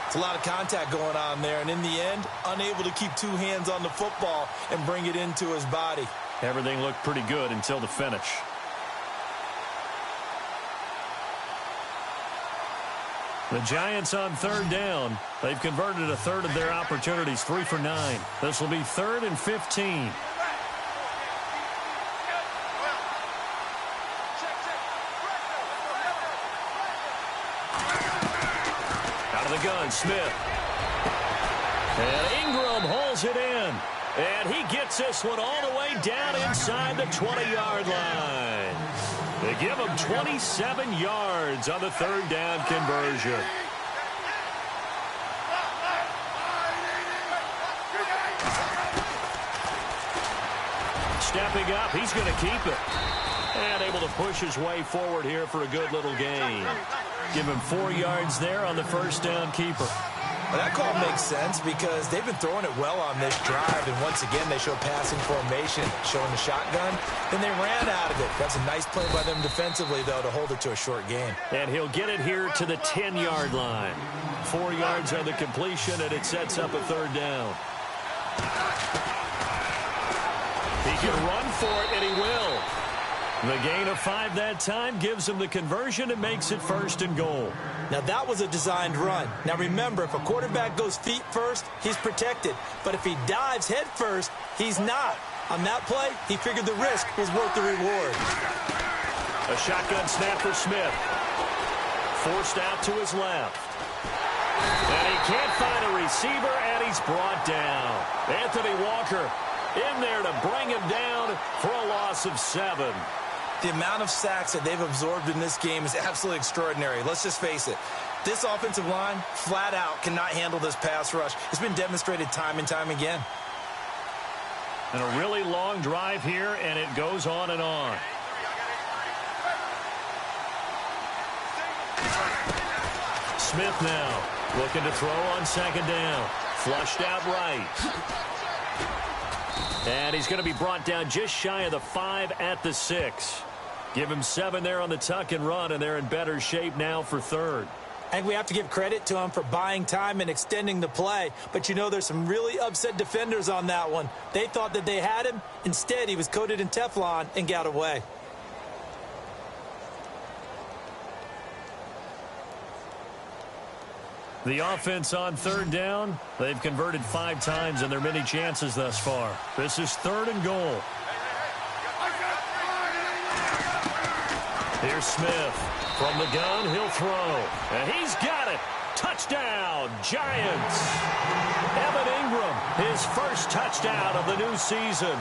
It's a lot of contact going on there, and in the end, unable to keep 2 hands on the football and bring it into his body. Everything looked pretty good until the finish. The Giants on 3rd down. They've converted a third of their opportunities, 3 for 9. This will be 3rd and 15. Out of the gun, Smith. And Ingram holds it in. And he gets this one all the way down inside the 20-yard line. They give him 27 yards on the 3rd down conversion. Stepping up, he's going to keep it. And able to push his way forward here for a good little gain. Give him 4 yards there on the 1st down keeper. Well, that call makes sense because they've been throwing it well on this drive, and once again they show passing formation, showing the shotgun. Then they ran out of it. That's a nice play by them defensively, though, to hold it to a short gain. And he'll get it here to the 10-yard line. 4 yards on the completion, and it sets up a 3rd down. He can run for it, and he will. The gain of 5 that time gives him the conversion and makes it 1st and goal. Now, that was a designed run. Now, remember, if a quarterback goes feet first, he's protected. But if he dives head first, he's not. On that play, he figured the risk was worth the reward. A shotgun snap for Smith. Forced out to his left. And he can't find a receiver, and he's brought down. Anthony Walker in there to bring him down for a loss of 7. The amount of sacks that they've absorbed in this game is absolutely extraordinary. Let's just face it. This offensive line, flat out, cannot handle this pass rush. It's been demonstrated time and time again. And a really long drive here, and it goes on and on. Smith now looking to throw on 2nd down. Flushed out right. And he's going to be brought down just shy of the 5 at the 6. Give him 7 there on the tuck and run, and they're in better shape now for 3rd. I think we have to give credit to him for buying time and extending the play. But, you know, there's some really upset defenders on that one. They thought that they had him. Instead, he was coated in Teflon and got away. The offense on 3rd down, they've converted 5 times in their many chances thus far. This is 3rd and goal. Here's Smith. From the gun, he'll throw. And he's got it. Touchdown, Giants. Evan Ingram, his first touchdown of the new season.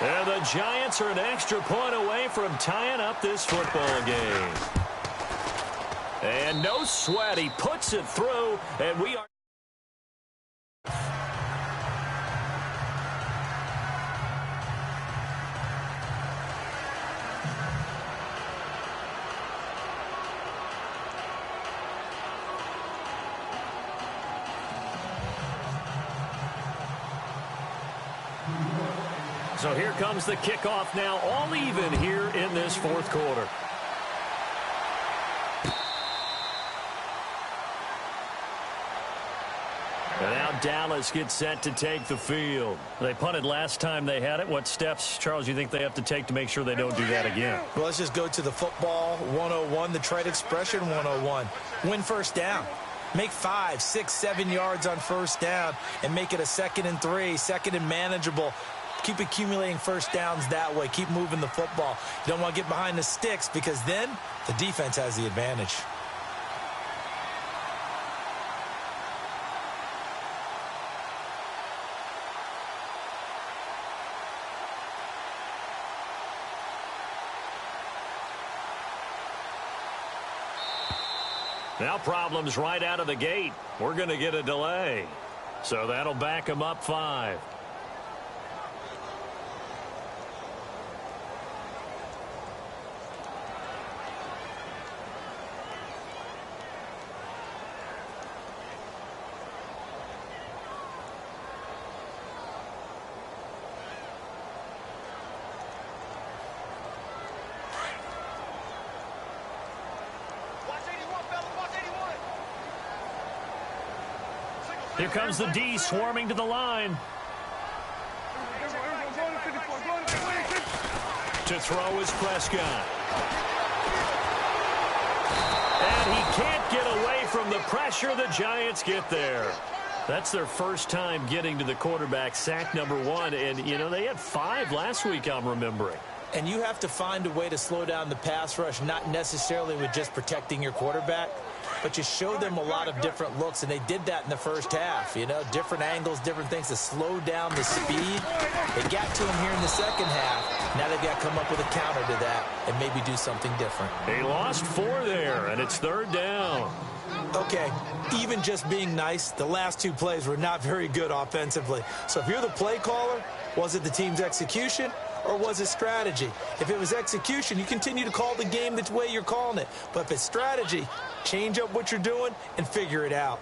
And the Giants are an extra point away from tying up this football game. And no sweat. He puts it through, and we are... So here comes the kickoff now, all even here in this fourth quarter. And now Dallas gets set to take the field. They punted last time they had it. What steps, Charles, you think they have to take to make sure they don't do that again? Well, let's just go to the football 101, the trade expression 101. Win first down. Make 5, 6, 7 yards on first down and make it a 2nd and 3, 2nd and manageable. Keep accumulating first downs that way. Keep moving the football. You don't want to get behind the sticks because then the defense has the advantage. Now problems right out of the gate. We're going to get a delay. So that'll back them up 5. Here comes the D swarming to the line. To throw is Prescott. And he can't get away from the pressure. The Giants get there. That's their first time getting to the quarterback, sack number 1. And, you know, they had 5 last week, I'm remembering. And you have to find a way to slow down the pass rush, not necessarily with just protecting your quarterback, but you show them a lot of different looks, and they did that in the first half. You know, different angles, different things to slow down the speed. They got to him here in the second half. Now they've got to come up with a counter to that and maybe do something different. They lost 4 there, and it's 3rd down. Okay, even just being nice, the last 2 plays were not very good offensively. So if you're the play caller, was it the team's execution or was it strategy? If it was execution, you continue to call the game the way you're calling it. But if it's strategy, change up what you're doing and figure it out.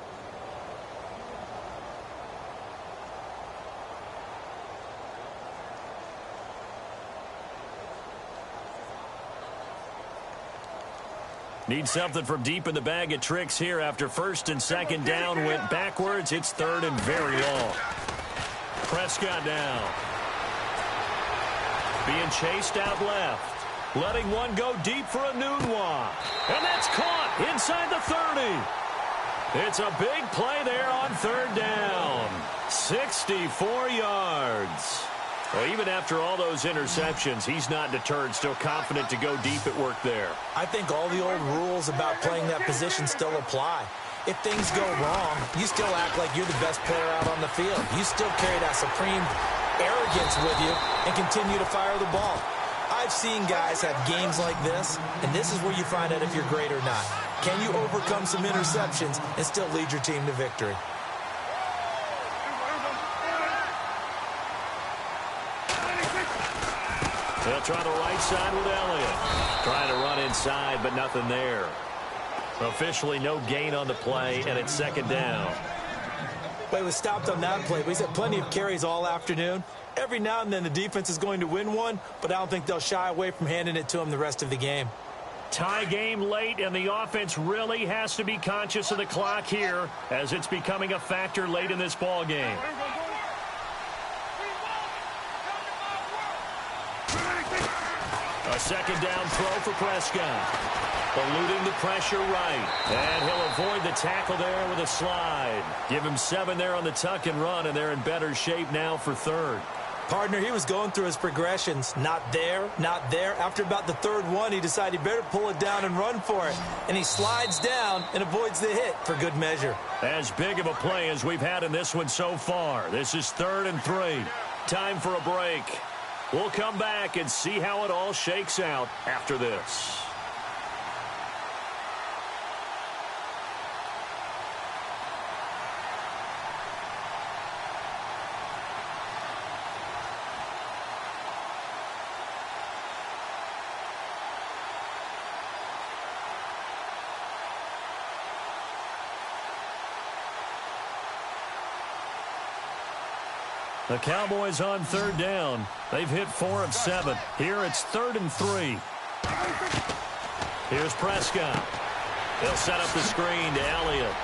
Need something from deep in the bag of tricks here after 1st and 2nd down went backwards. It's 3rd and very long. Prescott now. Being chased out left. Letting one go deep for a Nunwa. And that's caught inside the 30. It's a big play there on 3rd down. 64 yards. Well, even after all those interceptions, he's not deterred, still confident to go deep at work there. I think all the old rules about playing that position still apply. If things go wrong, you still act like you're the best player out on the field. You still carry that supreme arrogance with you and continue to fire the ball. I've seen guys have games like this, and this is where you find out if you're great or not. Can you overcome some interceptions and still lead your team to victory? They'll try the right side with Elliott. Trying to run inside, but nothing there. Officially no gain on the play, and it's 2nd down. But he was stopped on that play. But he's had plenty of carries all afternoon. Every now and then the defense is going to win one, but I don't think they'll shy away from handing it to him the rest of the game. Tie game late, and the offense really has to be conscious of the clock here as it's becoming a factor late in this ball game. A 2nd down throw for Prescott. Eluding the pressure right. And he'll avoid the tackle there with a slide. Give him 7 there on the tuck and run, and they're in better shape now for 3rd. Partner, he was going through his progressions. Not there, not there. After about the 3rd one, he decided he better pull it down and run for it. And he slides down and avoids the hit for good measure. As big of a play as we've had in this one so far. This is 3rd and 3. Time for a break. We'll come back and see how it all shakes out after this. The Cowboys on third down. They've hit 4 of 7. Here it's 3rd and 3. Here's Prescott. He'll set up the screen to Elliott.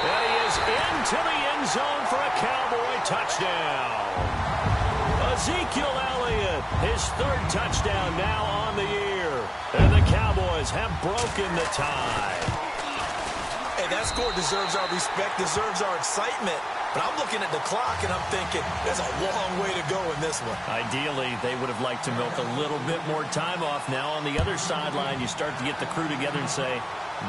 And he is into the end zone for a Cowboy touchdown. Ezekiel Elliott, his 3rd touchdown now on the year. And the Cowboys have broken the tie. Hey, that score deserves our respect, deserves our excitement. But I'm looking at the clock, and I'm thinking there's a long way to go in this one. Ideally, they would have liked to milk a little bit more time off. Now on the other sideline, you start to get the crew together and say,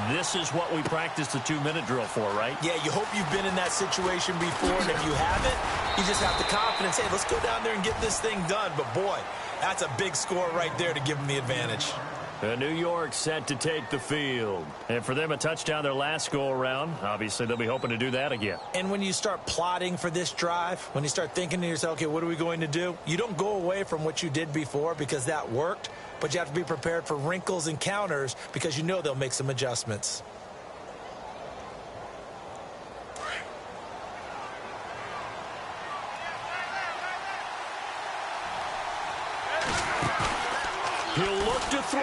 this is what we practiced the 2-minute drill for, right? Yeah, you hope you've been in that situation before, and if you haven't, you just have the confidence, hey, let's go down there and get this thing done. But, boy, that's a big score right there to give them the advantage. New York set to take the field. And for them, a touchdown their last go-around. Obviously, they'll be hoping to do that again. And when you start plotting for this drive, when you start thinking to yourself, okay, what are we going to do? You don't go away from what you did before because that worked, but you have to be prepared for wrinkles and counters because you know they'll make some adjustments. He'll look to throw.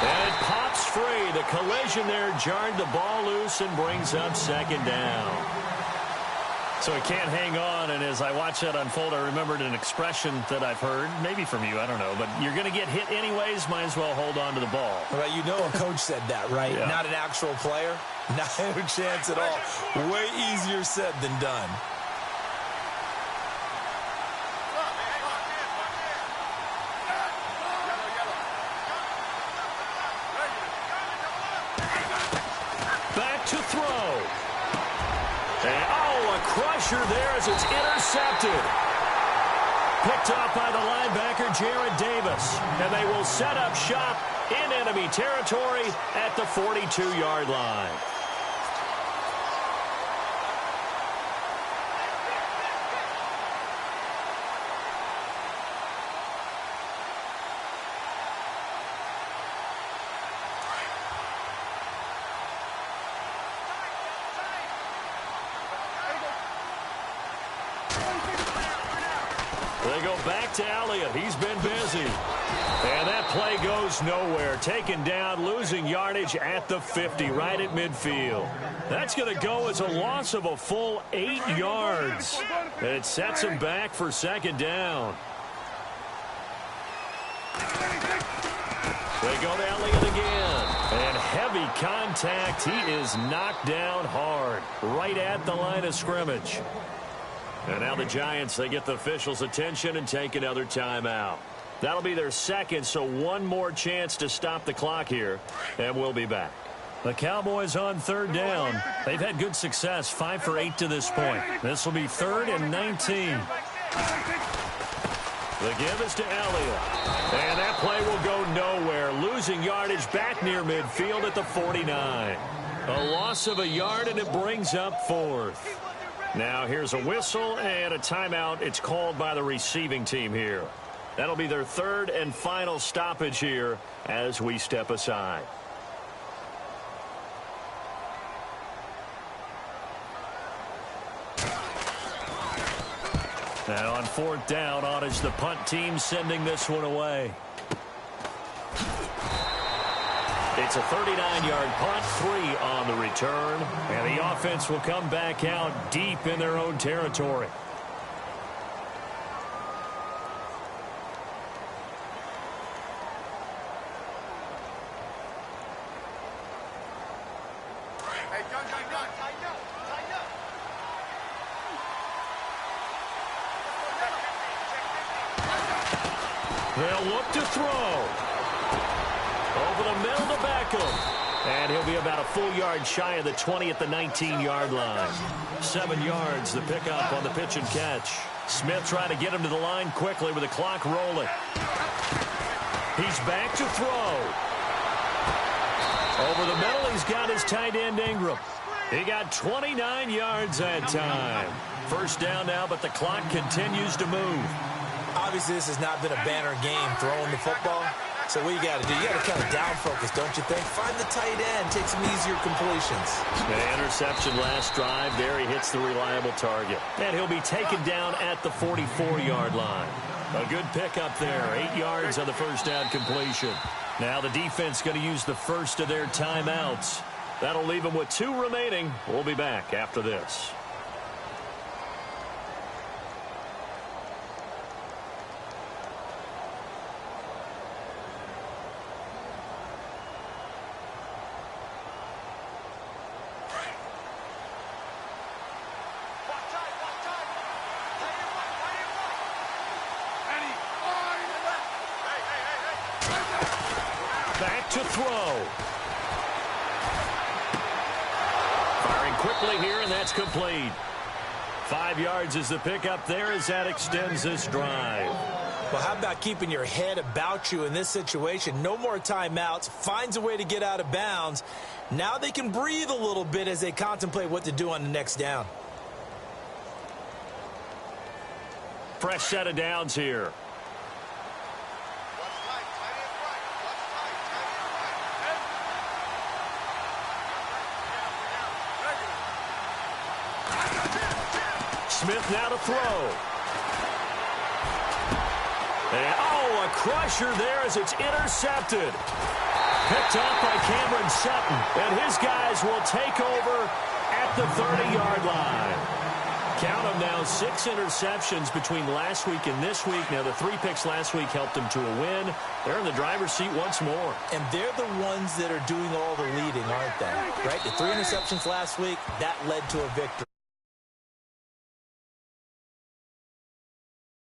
And it pops free. The collision there jarred the ball loose and brings up 2nd down. So he can't hang on, and as I watch that unfold, I remembered an expression that I've heard, maybe from you, I don't know, but you're going to get hit anyways, might as well hold on to the ball. Well, you know a coach said that, right? Yeah. Not an actual player. Not a chance at all. Way easier said than done. Back to throw. And, a crusher there as it's intercepted. Picked off by the linebacker, Jared Davis. And they will set up shop in enemy territory at the 42-yard line. They go back to Elliott. He's been busy. And that play goes nowhere. Taken down, losing yardage at the 50, right at midfield. That's going to go as a loss of a full 8 yards. It sets him back for 2nd down. They go to Elliott again. And heavy contact. He is knocked down hard, right at the line of scrimmage. And now the Giants, they get the officials' attention and take another timeout. That'll be their 2nd, so one more chance to stop the clock here, and we'll be back. The Cowboys on 3rd down. They've had good success, 5 for 8 to this point. This will be 3rd and 19. The give is to Elliott. And that play will go nowhere, losing yardage back near midfield at the 49. A loss of a yard, and it brings up 4th. Now here's a whistle and a timeout. It's called by the receiving team here. That'll be their 3rd and final stoppage here as we step aside. Now on 4th down, on is the punt team sending this one away. It's a 39-yard punt, 3 on the return, and the offense will come back out deep in their own territory. They'll look to throw. Over the middle to Beckham. And he'll be about a full yard shy of the 20 at the 19-yard line. 7 yards, the pickup on the pitch and catch. Smith trying to get him to the line quickly with the clock rolling. He's back to throw. Over the middle, he's got his tight end Ingram. He got 29 yards that time. 1st down now, but the clock continues to move. Obviously, this has not been a banner game throwing the football. So what you got to do, you got to kind of down focus, don't you think? Find the tight end, take some easier completions. An interception last drive. There he hits the reliable target. And he'll be taken down at the 44-yard line. A good pickup there. 8 yards on the first down completion. Now the defense going to use the first of their timeouts. That'll leave them with 2 remaining. We'll be back after this. Back to throw. Firing quickly here, and that's complete. 5 yards is the pickup there as that extends this drive. Well, how about keeping your head about you in this situation? No more timeouts. Finds a way to get out of bounds. Now they can breathe a little bit as they contemplate what to do on the next down. Fresh set of downs here. Smith now to throw. And, a crusher there as it's intercepted. Picked off by Cameron Sutton. And his guys will take over at the 30-yard line. Count them now, 6 interceptions between last week and this week. Now, the 3 picks last week helped them to a win. They're in the driver's seat once more. And they're the ones that are doing all the leading, aren't they? Right? The 3 interceptions last week, that led to a victory.